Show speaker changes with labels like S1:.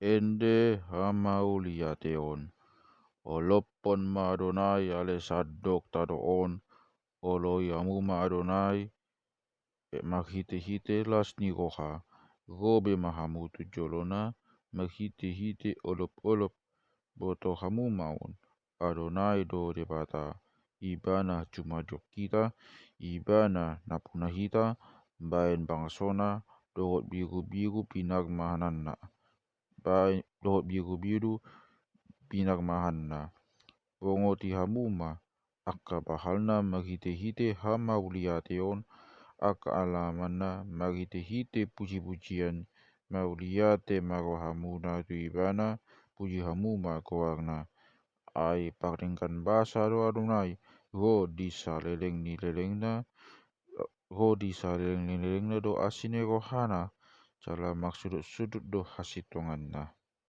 S1: ende hamauliateon. Olopon ma Adonai ale sadok tadoon, oloi amuma Adonai, maghite-hite las ni roha, robe mahamutu jolona, maghite-hite olop-olop, boto hamumaun, Adonai do debata, ibana cuma jok kita, ibana napunahita, bain bangsona, dohot biru-biru pinag mahanana. Dohot biru-biru pinag mahanna. Bongoti hamuma, akka bahalna maghite-hite hamauliateon, akka alamana maghite-hite puji-pujian, mauliate marohamuna tu ibana, puji hamuma koarna. Ai paringkan basa do Adonai, ro disa leleng ni lelengna, ro disa leleng ni lelengna do asine rohana, cala maksudut-sudut do hasitonganna.